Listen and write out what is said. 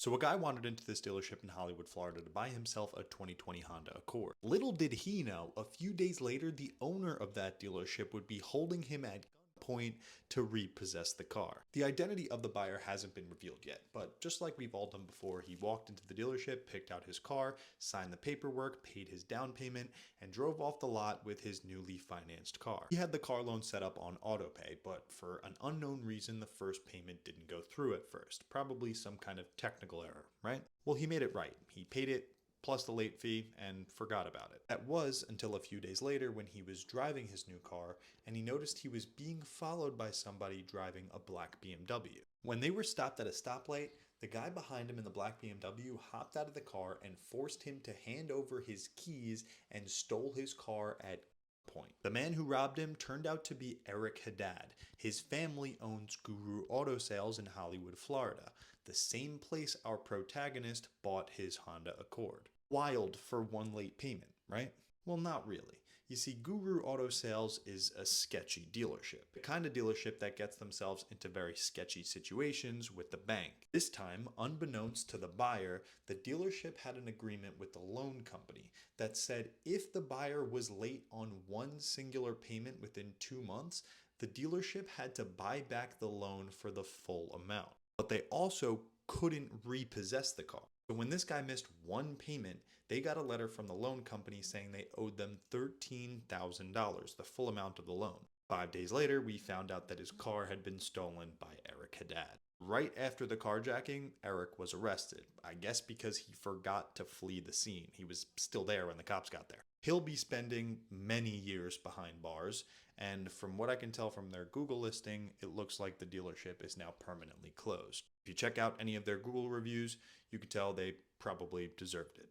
So a guy wandered into this dealership in Hollywood, Florida to buy himself a 2020 Honda Accord. Little did he know, a few days later, the owner of that dealership would be holding him at gunpoint to repossess the car. The identity of the buyer hasn't been revealed yet, but just like we've all done before, he walked into the dealership, picked out his car, signed the paperwork, paid his down payment, and drove off the lot with his newly financed car. He had the car loan set up on auto pay, but for an unknown reason, the first payment didn't go through at first. Probably some kind of technical error, right? Well, he made it right. He paid it plus the late fee and forgot about it. That was until a few days later when he was driving his new car and he noticed he was being followed by somebody driving a black BMW. When they were stopped at a stoplight, the guy behind him in the black BMW hopped out of the car and forced him to hand over his keys and stole his car at point. The man who robbed him turned out to be Eric Haddad. His family owns Guru Auto Sales in Hollywood, Florida, the same place our protagonist bought his Honda Accord. Wild for one late payment, right? Well, not really. You see, Guru Auto Sales is a sketchy dealership, the kind of dealership that gets themselves into very sketchy situations with the bank. This time, unbeknownst to the buyer, the dealership had an agreement with the loan company that said if the buyer was late on one singular payment within 2 months, the dealership had to buy back the loan for the full amount. But they also couldn't repossess the car. So when this guy missed one payment, they got a letter from the loan company saying they owed them $13,000, the full amount of the loan. 5 days later, we found out that his car had been stolen by Eric Haddad. Right after the carjacking, Eric was arrested, I guess because he forgot to flee the scene. He was still there when the cops got there. He'll be spending many years behind bars, and from what I can tell from their Google listing, it looks like the dealership is now permanently closed. If you check out any of their Google reviews, you can tell they probably deserved it.